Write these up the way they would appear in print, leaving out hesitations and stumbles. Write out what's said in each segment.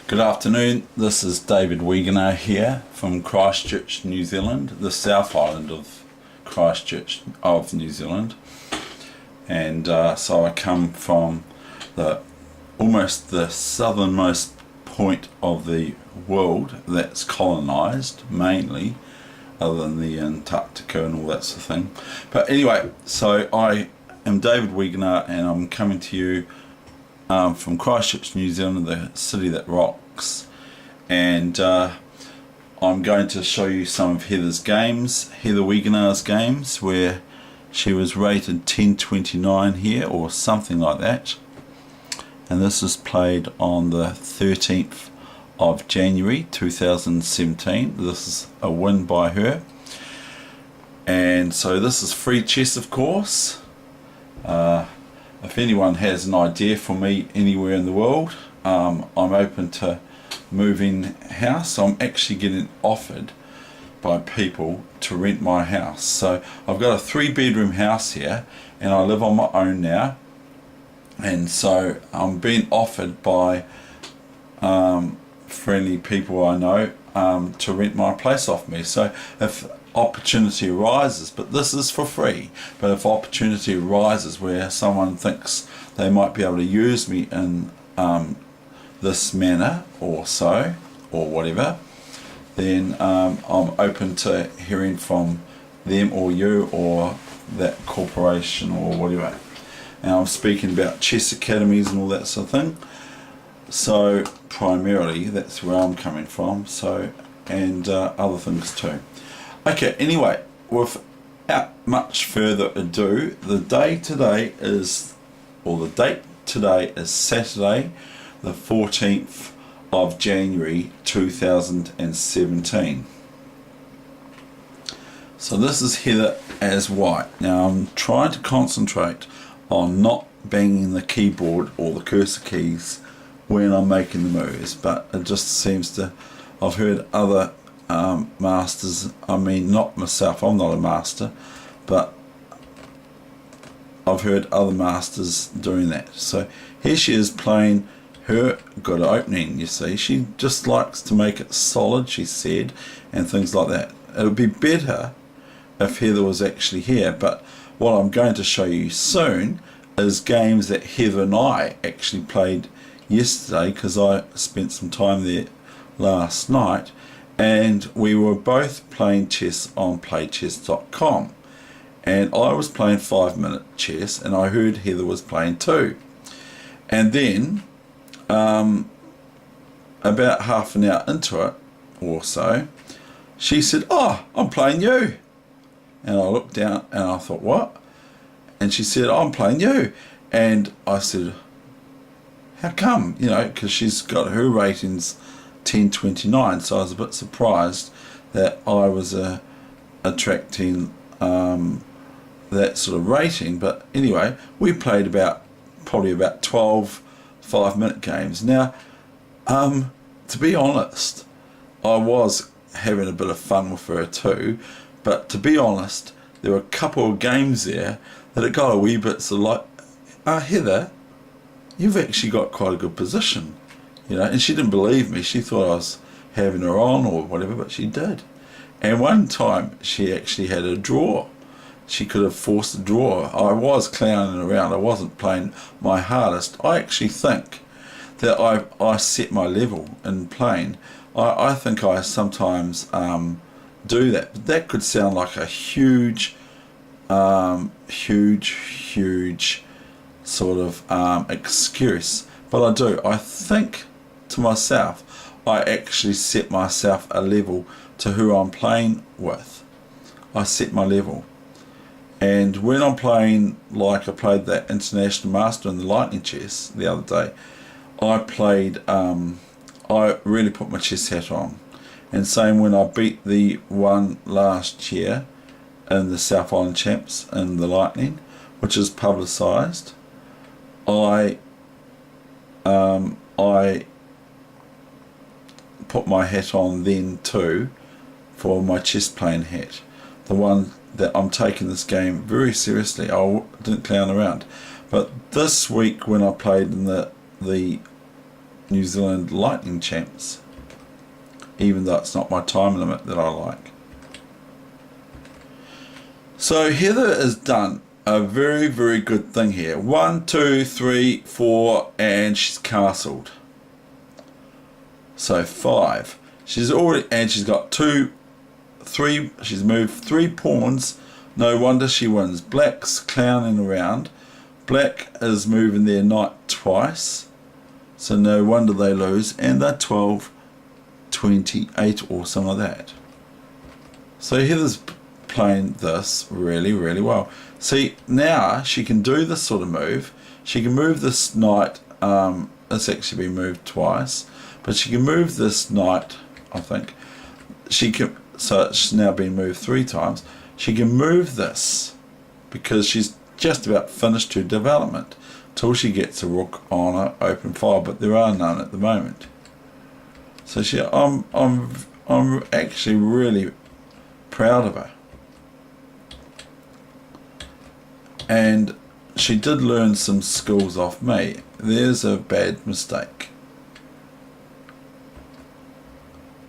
Good afternoon, this is David Weegenaar here from Christchurch, New Zealand, the South Island of Christchurch of New Zealand. And so I come from almost the southernmost point of the world that's colonised, mainly, other than the Antarctica and all that sort of thing. But anyway, so I am David Weegenaar and I'm coming to you from Christchurch, New Zealand, the city that rocks, and I'm going to show you some of Heather's games, Heather Weegenaar's games, where she was rated 1029 here or something like that, and this is played on the 13th of January 2017. This is a win by her, and so this is free chess, of course. If anyone has an idea for me anywhere in the world, I'm open to moving house. I'm actually getting offered by people to rent my house. So I've got a 3-bedroom house here and I live on my own now, and so I'm being offered by friendly people I know to rent my place off me. So if opportunity arises, but this is for free, but if opportunity arises where someone thinks they might be able to use me in this manner or so or whatever, then I'm open to hearing from them or you or that corporation or whatever. And I'm speaking about chess academies and all that sort of thing, so primarily that's where I'm coming from, so, and other things too. Okay, anyway, without much further ado, the date today is Saturday, the 14th of January 2017. So this is Heather as white. Now I'm trying to concentrate on not banging the keyboard or the cursor keys when I'm making the moves, but it just seems to, I've heard other masters, I mean not myself, I'm not a master, but I've heard other masters doing that. So here she is playing her good opening, you see. She just likes to make it solid, she said, and things like that. It would be better if Heather was actually here, but what I'm going to show you soon is games that Heather and I actually played yesterday, because I spent some time there last night, and we were both playing chess on playchess.com, and I was playing 5-minute chess and I heard Heather was playing too, and then about half an hour into it or so, she said, "Oh, I'm playing you," and I looked down and I thought, what? And she said, "I'm playing you," and I said, "How come?" You know, because she's got her ratings 1029, so I was a bit surprised that I was attracting that sort of rating. But anyway, we played probably about 12 5-minute games. Now, to be honest, I was having a bit of fun with her too, but to be honest, there were a couple of games there that it got a wee bit sort of like, Heather, you've actually got quite a good position, you know. And she didn't believe me. She thought I was having her on or whatever, but she did. And one time she actually had a draw. She could have forced a draw. I was clowning around. I wasn't playing my hardest. I actually think that I set my level in playing. I think I sometimes do that. But that could sound like a huge sort of excuse, but I do. I think to myself, I actually set myself a level to who I'm playing with. I set my level, and when I'm playing, like I played that International Master in the Lightning Chess the other day, I really put my chess hat on. And same when I beat the one last year in the South Island Champs in the Lightning, which is publicised, I put my hat on then too, for my chess playing hat, the one that I'm taking this game very seriously. I didn't clown around. But this week when I played in the New Zealand Lightning champs, even though it's not my time limit that I like. So Heather has done a very, very good thing here. 1, 2, 3, 4, and she's castled. So 5. She's already, and she's got 2, 3. She's moved 3 pawns. No wonder she wins. Black's clowning around. Black is moving their knight twice. So no wonder they lose. And they're 12, 28 or something like that. So Heather's playing this really, really well. See, now she can do this sort of move. She can move this knight. It's actually been moved twice. But she can move this knight, I think. She can, so it's now been moved 3 times. She can move this because she's just about finished her development till she gets a rook on an open file, but there are none at the moment. So I'm actually really proud of her. And she did learn some skills off me. There's a bad mistake.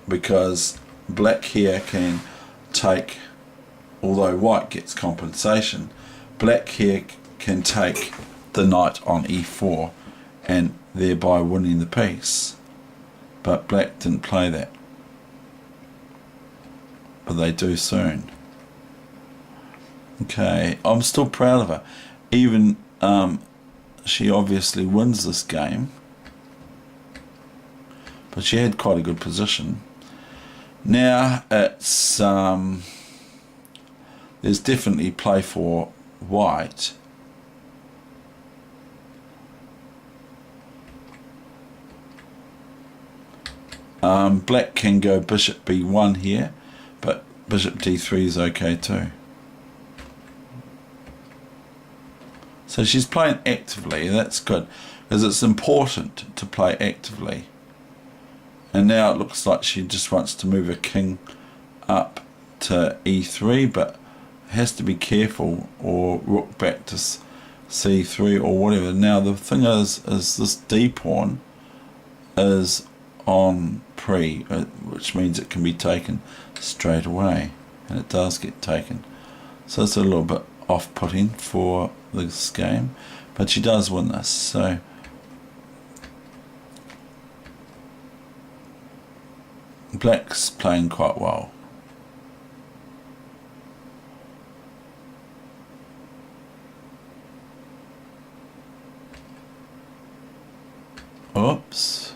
Because black here can take, although white gets compensation, black here can take the knight on e4 and thereby winning the piece. But black didn't play that. But they do soon. Okay, I'm still proud of her. Even she obviously wins this game. But she had quite a good position. Now it's there's definitely play for white. Black can go bishop b1 here, but bishop d3 is okay too. So she's playing actively. That's good, because it's important to play actively. And now it looks like she just wants to move her king up to e3, but has to be careful, or rook back to c3 or whatever. Now the thing is this d pawn is on pre, which means it can be taken straight away, and it does get taken. So it's a little bit off-putting for this game, but she does win this. So black's playing quite well. Oops.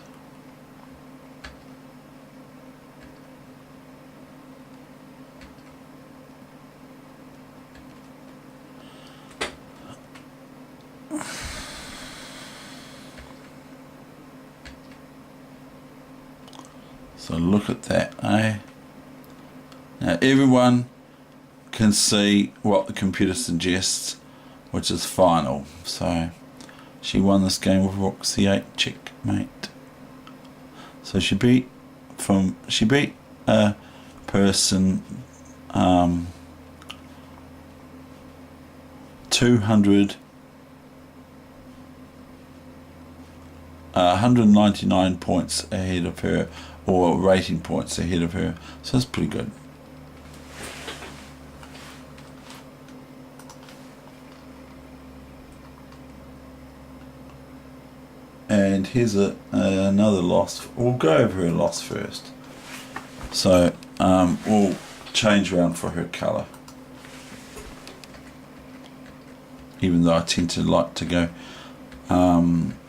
So look at that, eh? Now everyone can see what the computer suggests, which is final. So she won this game with rook c8 checkmate. So she beat a person 199 points ahead of her, or rating points ahead of her. So that's pretty good. And here's another loss. We'll go over her loss first. So we'll change around for her colour, even though I tend to like to go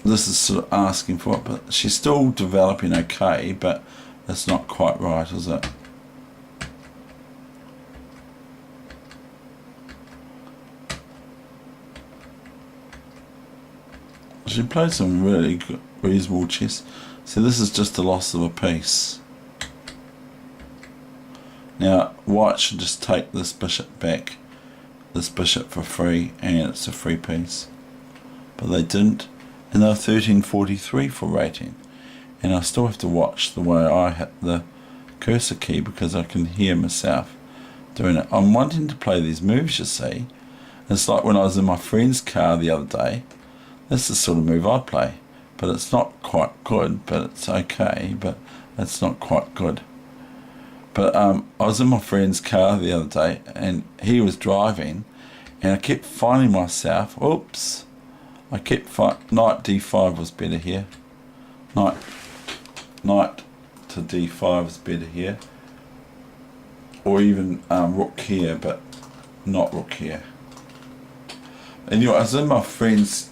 this is sort of asking for it, but she's still developing okay, but it's not quite right, is it? She played some really good, reasonable chess. So this is just the loss of a piece. Now white should just take this bishop back, this bishop for free, and it's a free piece. But they didn't, and they're 1343 for rating. And I still have to watch the way I hit the cursor key, because I can hear myself doing it. I'm wanting to play these moves, you see. It's like when I was in my friend's car the other day. That's the sort of move I'd play. but it's not quite good, but it's okay, but it's not quite good. But I was in my friend's car the other day, and he was driving, and I kept finding myself, oops, I kept knight d5 was better here. Knight to d5 is better here. Or even rook here, but not rook here. Anyway, I was in my friend's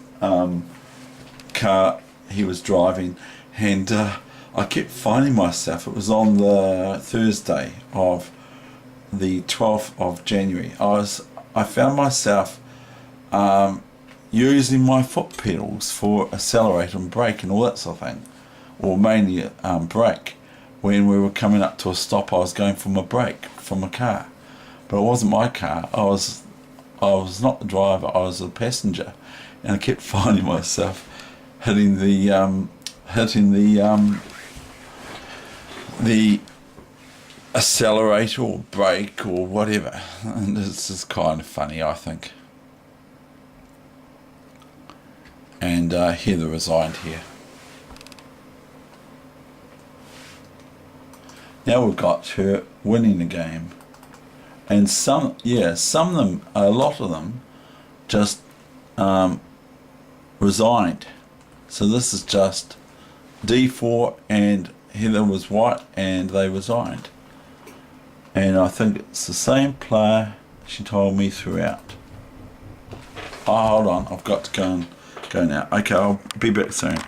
car, he was driving, and I kept finding myself, it was on the Thursday of the 12th of January, I found myself using my foot pedals for accelerate and brake and all that sort of thing, or mainly brake. When we were coming up to a stop, I was going for my brake from my car, but it wasn't my car. I was not the driver, I was the passenger, and I kept finding myself hitting the accelerator or brake or whatever, and this is kind of funny, I think. And Heather resigned here. Now we've got her winning the game, and some of them, a lot of them, just resigned. So this is just d4, and Heather was white, and they resigned. And I think it's the same player, she told me throughout. Oh, hold on, I've got to go now. Okay, I'll be back soon.